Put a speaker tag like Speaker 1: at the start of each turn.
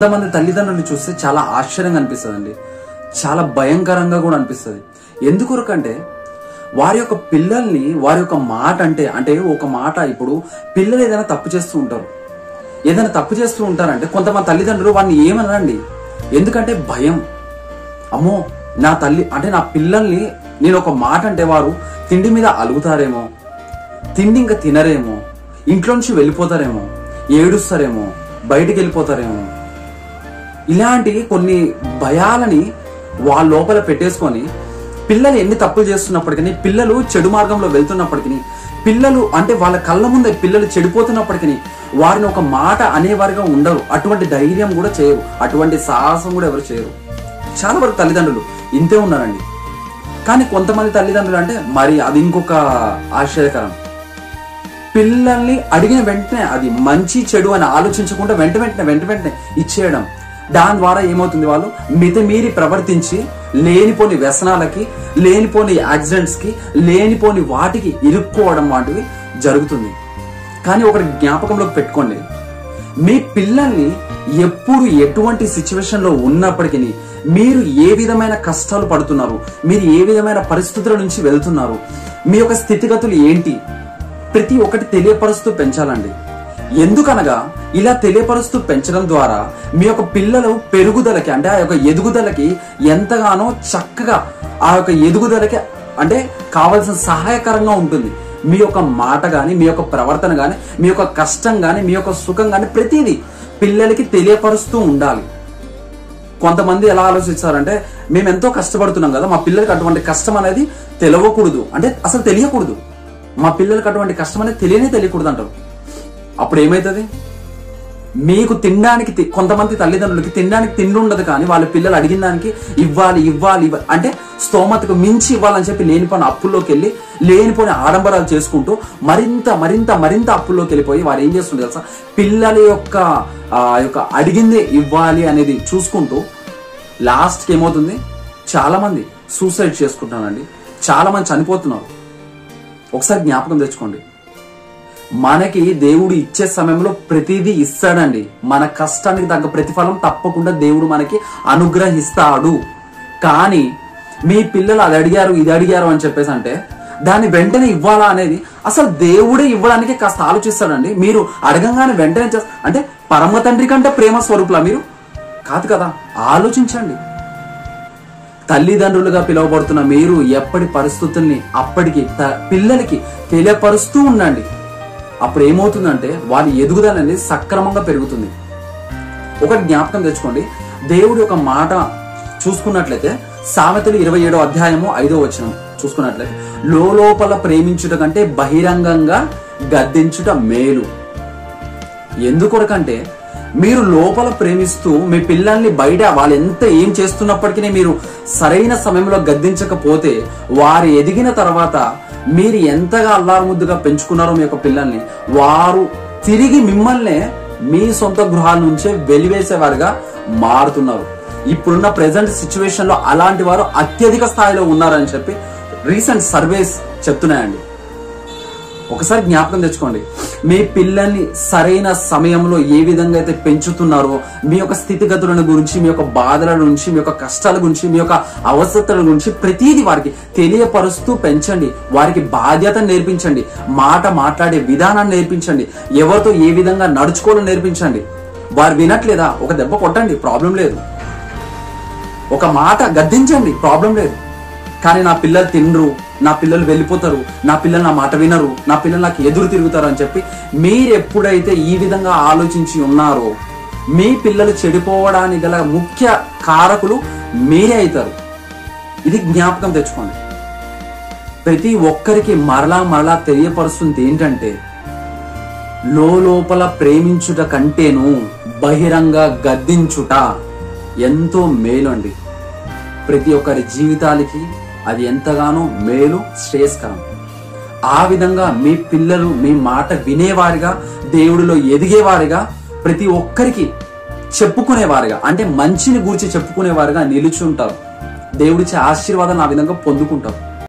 Speaker 1: కొంతమంది తల్లిదండ్రులు చూస్తే చాలా ఆశ్చర్యంగా అనిపిస్తుందండి. చాలా భయంకరంగా కూడా అనిపిస్తుంది. ఎందుకొరకంటే వారి యొక్క పిల్లల్ని వారి యొక్క మాట అంటే ఒక మాట, ఇప్పుడు పిల్లలు ఏదైనా తప్పు చేస్తూ ఉంటారంటే కొంతమంది తల్లిదండ్రులు వాడిని ఏమనరండి. ఎందుకంటే భయం. అమ్మో నా తల్లి అంటే నా పిల్లల్ని నేను ఒక మాట అంటే వారు తిండి మీద అలుగుతారేమో, తిండి ఇంకా తినరేమో, ఇంట్లో నుంచి వెళ్ళిపోతారేమో, ఏడుస్తారేమో, బయటికి వెళ్ళిపోతారేమో, ఇలాంటి కొన్ని భయాలని వాళ్ళ లోపల పెట్టేసుకొని పిల్లలు ఎన్ని తప్పులు చేస్తున్నప్పటికీ, పిల్లలు చెడు మార్గంలో వెళ్తున్నప్పటికీ, పిల్లలు అంటే వాళ్ళ కళ్ళ ముందే పిల్లలు చెడిపోతున్నప్పటికీ వారిని ఒక మాట అనేవారిగా ఉండరు. అటువంటి ధైర్యం కూడా చేయరు, అటువంటి సాహసం కూడా ఎవరు చేయరు. చాలా వరకు తల్లిదండ్రులు ఇంతే ఉన్నారండి. కానీ కొంతమంది తల్లిదండ్రులు అంటే మరి అది ఇంకొక ఆశ్చర్యకరం. పిల్లల్ని అడిగిన వెంటనే అది మంచి చెడు అని ఆలోచించకుండా వెంట వెంటనే ఇచ్చేయడం. దాని ద్వారా ఏమవుతుంది, వాళ్ళు మితిమీరి ప్రవర్తించి లేనిపోని వ్యసనాలకి, లేనిపోని యాక్సిడెంట్స్ కి, లేనిపోని వాటికి ఇరుక్కోవడం వంటివి జరుగుతుంది. కానీ ఒకటి జ్ఞాపకంలోకి పెట్టుకోండి, మీ పిల్లల్ని ఎప్పుడు ఎటువంటి సిచ్యువేషన్ లో ఉన్నప్పటికీ మీరు ఏ విధమైన కష్టాలు పడుతున్నారు, మీరు ఏ విధమైన పరిస్థితుల నుంచి వెళ్తున్నారు, మీ యొక్క స్థితిగతులు ఏంటి, ప్రతి ఒక్కటి తెలియపరుస్తూ పెంచాలండి. ఎందుకనగా ఇలా తెలియపరుస్తూ పెంచడం ద్వారా మీ యొక్క పిల్లలు పెరుగుదలకి అంటే ఆ యొక్క ఎదుగుదలకి ఎంతగానో చక్కగా ఆ యొక్క ఎదుగుదలకి అంటే కావాల్సిన సహాయకరంగా ఉంటుంది. మీ యొక్క మాట గాని, మీ యొక్క ప్రవర్తన గాని, మీ యొక్క కష్టం గాని, మీ యొక్క సుఖం గాని ప్రతిదీ పిల్లలకి తెలియపరుస్తూ ఉండాలి. కొంతమంది ఎలా ఆలోచిస్తారంటే మేము ఎంతో కష్టపడుతున్నాం కదా, మా పిల్లలకి అటువంటి కష్టం అనేది తెలియకూడదు, అంటే అసలు తెలియకూడదు, మా పిల్లలకి అటువంటి కష్టం అనేది తెలియకూడదు అంటారు. అప్పుడు ఏమైతుంది, మీకు తినడానికి కొంతమంది తల్లిదండ్రులకి తినడానికి తిండి ఉండదు, కానీ వాళ్ళ పిల్లలు అడిగిన దానికి ఇవ్వాలి అంటే స్తోమతకు మించి ఇవ్వాలని చెప్పి లేనిపోయిన అప్పుల్లోకి వెళ్ళి లేనిపోయిన ఆడంబరాలు చేసుకుంటూ మరింత అప్పుల్లోకి వెళ్ళిపోయి వారు ఏం చేస్తుండే తెలుసా, పిల్లల యొక్క అడిగిందే ఇవ్వాలి అనేది చూసుకుంటూ లాస్ట్కి ఏమవుతుంది, చాలా మంది సూసైడ్ చేసుకుంటున్నారండి, చాలా మంది చనిపోతున్నారు. ఒకసారి జ్ఞాపకం తెచ్చుకోండి, మనకి దేవుడు ఇచ్చే సమయంలో ప్రతిదీ ఇస్తాడండి. మన కష్టానికి తగ్గ ప్రతిఫలం తప్పకుండా దేవుడు మనకి అనుగ్రహిస్తాడు. కానీ మీ పిల్లలు అది అడిగారు ఇది అడిగారు అని చెప్పేసి అంటే దాన్ని వెంటనే ఇవ్వాలా అనేది అసలు దేవుడే ఇవ్వడానికి కాస్త ఆలోచిస్తాడండి. మీరు అడగంగానే వెంటనే అంటే పరమ తండ్రి కంటే ప్రేమ స్వరూపులా మీరు కాదు కదా. ఆలోచించండి. తల్లిదండ్రులుగా పిలువబడుతున్న మీరు ఎప్పటి పరిస్థితుల్ని అప్పటికి పిల్లలకి తెలియపరుస్తూ ఉండండి. అప్పుడు ఏమవుతుందంటే వారి ఎదుగుదల అనేది సక్రమంగా పెరుగుతుంది. ఒకటి జ్ఞాపకం తెచ్చుకోండి, దేవుడి ఒక మాట చూసుకున్నట్లయితే సామెతలు 27వ అధ్యాయము 5వ వచనం చూసుకున్నట్లయితే లోపల ప్రేమించుట కంటే బహిరంగంగా గద్దించుట మేలు. ఎందుకొరకంటే మీరు లోపల ప్రేమిస్తూ మీ పిల్లల్ని బయట వాళ్ళు ఎంత ఏం చేస్తున్నప్పటికీ మీరు సరైన సమయంలో గద్దించకపోతే వారు ఎదిగిన తర్వాత మీరు ఎంతగా అల్లారుముద్దుగా పెంచుకున్నారో మీ యొక్క పిల్లల్ని, వారు తిరిగి మిమ్మల్నే మీ సొంత గృహాల నుంచే వెలివేసేవారుగా మారుతున్నారు. ఇప్పుడున్న ప్రెసెంట్ సిచ్యువేషన్ లో అలాంటి వారు అత్యధిక స్థాయిలో ఉన్నారని చెప్పి రీసెంట్ సర్వేస్ చెప్తున్నాయండి. ఒకసారి జ్ఞాపకం తెచ్చుకోండి, మీ పిల్లల్ని సరైన సమయంలో ఏ విధంగా అయితే పెంచుతున్నారో మీ యొక్క స్థితిగతులను గురించి, మీ యొక్క బాధల గురించి, మీ యొక్క కష్టాల గురించి, మీ యొక్క అవసరతల గురించి ప్రతిదీ వారికి తెలియపరుస్తూ పెంచండి. వారికి బాధ్యతను నేర్పించండి, మాట్లాడే విధానాన్ని నేర్పించండి, ఎవరితో ఏ విధంగా నడుచుకోవాలని నేర్పించండి. వారు వినట్లేదా, ఒక దెబ్బ కొట్టండి, ప్రాబ్లం లేదు, ఒక మాట గద్దించండి, ప్రాబ్లం లేదు. కానీ నా పిల్లలు తినరు, నా పిల్లలు వెళ్ళిపోతారు, నా పిల్లలు నా మాట వినరు, నా పిల్లలు నాకు ఎదురు తిరుగుతారు అని చెప్పి మీరు ఎప్పుడైతే ఈ విధంగా ఆలోచించి ఉన్నారో మీ పిల్లలు చెడిపోవడానికి గల ముఖ్య కారకులు మీరే అవుతారు. ఇది జ్ఞాపకం తెచ్చుకోండి. ప్రతి ఒక్కరికి మరలా తెలియపరుస్తుంది ఏంటంటే లోపల ప్రేమించుట కంటేను బహిరంగ గద్దించుట ఎంతో మేలు అండి. ప్రతి ఒక్కరి జీవితాలకి అది ఎంతగానో మేలు, శ్రేయస్కరం. ఆ విధంగా మీ పిల్లలు మీ మాట వినేవారిగా, దేవుడిలో ఎదిగేవారిగా, ప్రతి ఒక్కరికి చెప్పుకునేవారిగా అంటే మంచిని గూర్చి చెప్పుకునేవారిగా నిలిచి ఉంటారు. దేవుడిచ్చే ఆశీర్వాదాన్ని ఆ విధంగా పొందుకుంటారు.